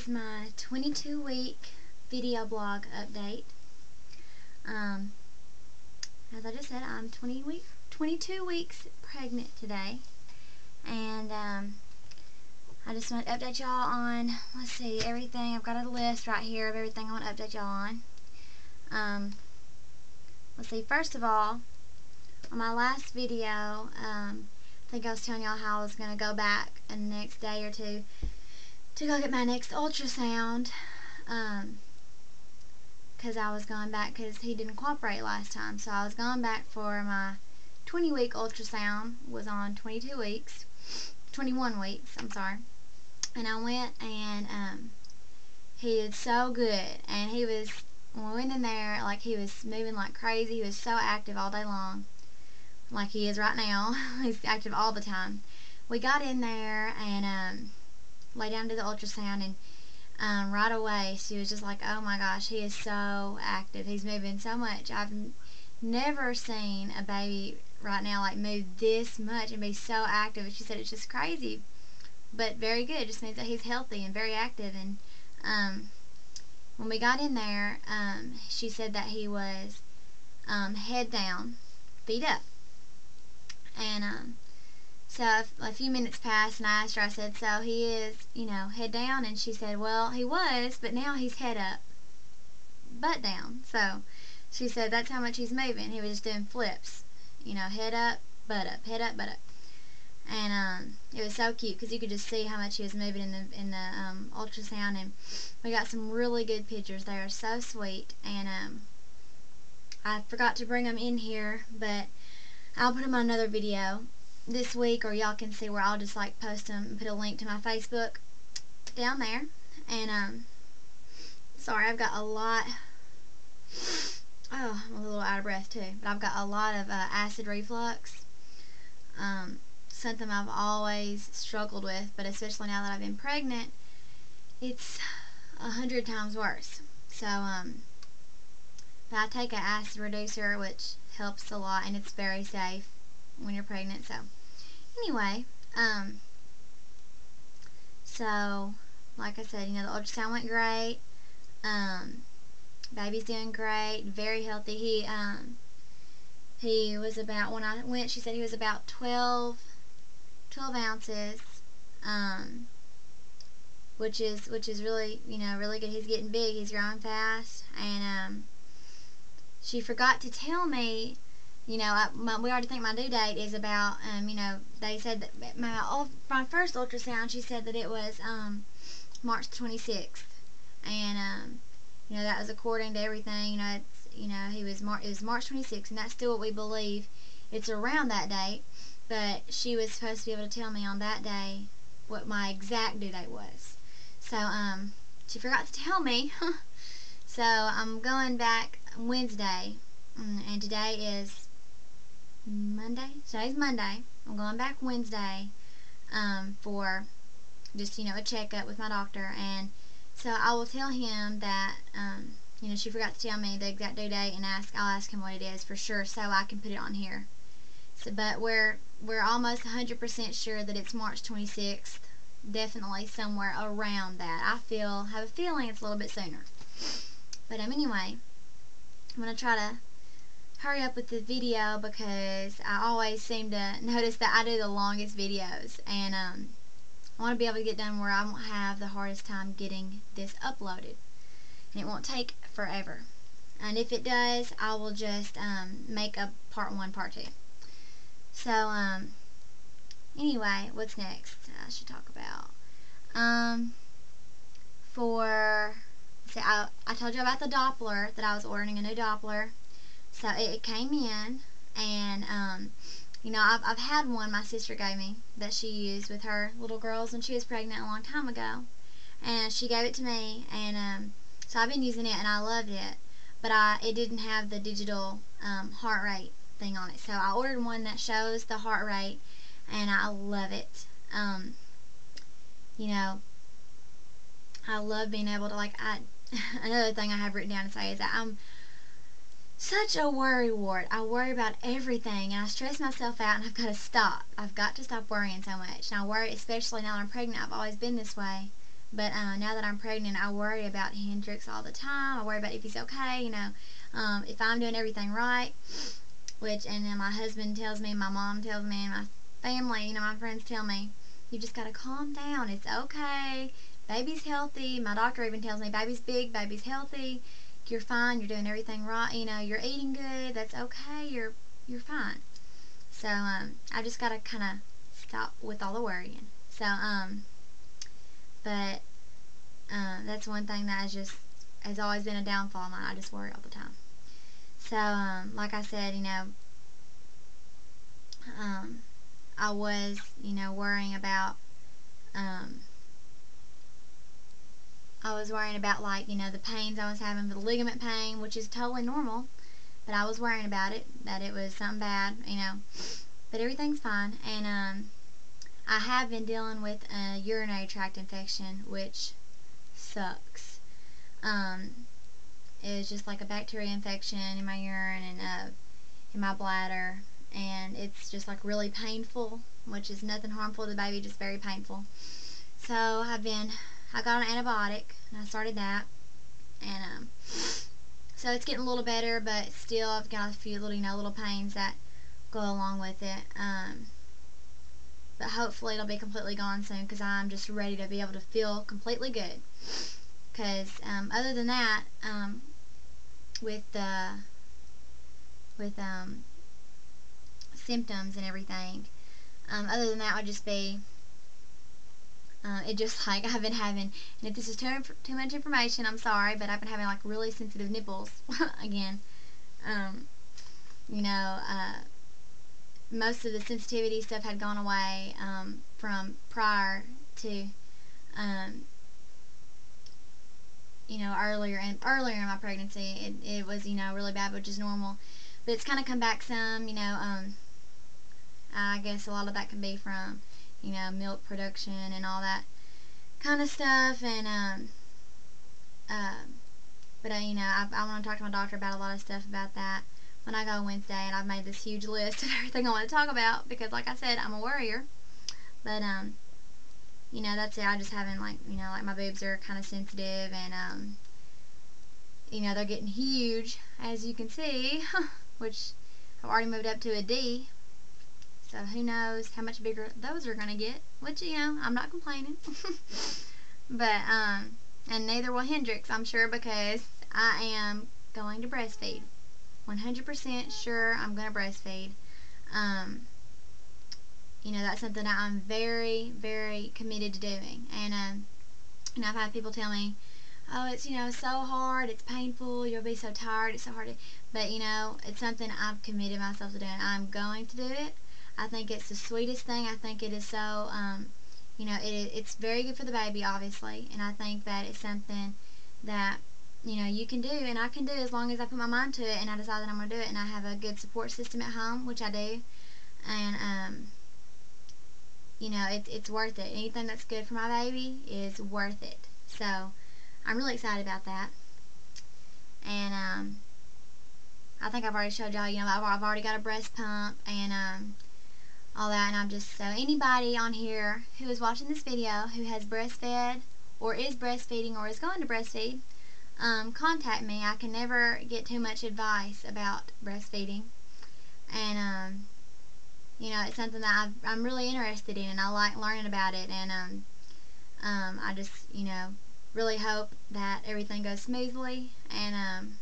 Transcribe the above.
is my 22-week video blog update. As I just said, I'm 22 weeks pregnant today, and I just want to update y'all on, let's see, everything. I've got a list right here of everything I want to update y'all on. Let's see, first of all, on my last video, I think I was telling y'all how I was going to go back in the next day or two to go get my next ultrasound, because I was going back because he didn't cooperate last time. So I was going back for my 20-week ultrasound, was on 21 weeks, I'm sorry. And I went, and he did so good, and he was, when we went in there, like, he was moving like crazy. He was so active all day long, like he is right now. He's active all the time. We got in there and lay down to the ultrasound, and right away she was just like, oh my gosh, he is so active. He's moving so much. I've never seen a baby right now like move this much and be so active. And she said it's just crazy, but very good. It just means that he's healthy and very active. And when we got in there, she said that he was head down, feet up. And so a few minutes passed, and I asked her, I said, so he is, head down? And she said, well, he was, but now he's head up, butt down. So she said that's how much he's moving. He was just doing flips, head up, head up, butt up. And it was so cute because you could just see how much he was moving in the ultrasound. And we got some really good pictures. They are so sweet. And I forgot to bring them in here, but I'll put them on another video this week, or y'all can see where I'll just like post them and put a link to my Facebook down there. And sorry, I've got a lot. Oh, I'm a little out of breath too, but I've got a lot of acid reflux. Something I've always struggled with, but especially now that I've been pregnant, it's 100 times worse. So but I take an acid reducer, which helps a lot, and it's very safe when you're pregnant. So anyway, so like I said, the ultrasound went great. Baby's doing great, very healthy. He was about, when I went, she said he was about 12 ounces, which is really, really good. He's getting big. He's growing fast. And she forgot to tell me, we already think my due date is about, they said that my first ultrasound, she said that it was March 26th, and that was according to everything. It was March 26th, and that's still what we believe. It's around that date, but she was supposed to be able to tell me on that day what my exact due date was. So she forgot to tell me. So I'm going back Wednesday, and today is Monday. Today's Monday. I'm going back Wednesday for just a checkup with my doctor, and so I will tell him that she forgot to tell me the exact due date, and I'll ask him what it is for sure, so I can put it on here. So, but we're almost 100% sure that it's March 26th. Definitely somewhere around that. I have a feeling it's a little bit sooner. But anyway, I'm gonna try to hurry up with the video because I always seem to notice that I do the longest videos, and I want to be able to get done where I won't have the hardest time getting this uploaded, and it won't take forever. And if it does, I will just make a part 1, part 2. So anyway, what's next I should talk about? I told you about the Doppler, that I was ordering a new Doppler. So it came in, and I've had one my sister gave me that she used with her little girls when she was pregnant a long time ago, and she gave it to me, and so I've been using it, and I loved it, but it didn't have the digital heart rate thing on it. So I ordered one that shows the heart rate, and I love it. I love being able to, another thing I have written down to say is that I'm such a worry wart. I worry about everything, and I stress myself out, and I've got to stop. I've got to stop worrying so much. And I worry, especially now that I'm pregnant. I've always been this way. But now that I'm pregnant, I worry about Hendrix all the time. I worry about if he's okay, if I'm doing everything right, and then my husband tells me, my mom tells me, and my family, my friends tell me, you just gotta calm down. It's okay. Baby's healthy. My doctor even tells me, baby's big, baby's healthy. You're fine. You're doing everything right. You're eating good. That's okay. You're fine. So I just gotta kind of stop with all the worrying. So but that's one thing that has always been a downfall of mine. I just worry all the time. So like I said, I was worrying about the pains I was having, the ligament pain, which is totally normal, but I was worrying about it, that it was something bad, but everything's fine. And I have been dealing with a urinary tract infection, which sucks. It was just like a bacteria infection in my urine and in my bladder, and it's just like really painful, which is nothing harmful to the baby, just very painful. So I got an antibiotic, and I started that, and so it's getting a little better, but still I've got a few little pains that go along with it. But hopefully it'll be completely gone soon, because I'm just ready to be able to feel completely good. Because other than that, with symptoms and everything, other than that would just be it just like I've been having, and if this is too much information, I'm sorry, but I've been having like really sensitive nipples again. Most of the sensitivity stuff had gone away from prior to earlier in my pregnancy. It was really bad, which is normal, but it's kind of come back some. I guess a lot of that can be from milk production and all that kind of stuff. And but I want to talk to my doctor about a lot of stuff about that when I go Wednesday, and I've made this huge list of everything I want to talk about, because like I said, I'm a worrier. But that's it. I just haven't like my boobs are kind of sensitive, and they're getting huge, as you can see, which I've already moved up to a D. So who knows how much bigger those are going to get, which, I'm not complaining. But, and neither will Hendrix, I'm sure, because I am going to breastfeed. 100% sure I'm going to breastfeed. That's something that I'm very, very committed to doing. And, I've had people tell me, oh, it's, so hard, it's painful, you'll be so tired, it's so hard to, but, it's something I've committed myself to doing. I'm going to do it. I think it's the sweetest thing. I think it is so, it's very good for the baby, obviously, and I think that it's something that, you can do, and I can do, as long as I put my mind to it, and I decide that I'm going to do it, and I have a good support system at home, which I do, and, it's worth it. Anything that's good for my baby is worth it. So, I'm really excited about that. And, I think I've already showed y'all, I've already got a breast pump, and, all that, and I'm just, so anybody on here who is watching this video who has breastfed, or is breastfeeding, or is going to breastfeed, contact me. I can never get too much advice about breastfeeding, and, it's something that I'm really interested in, and I like learning about it, and, I just, really hope that everything goes smoothly, and,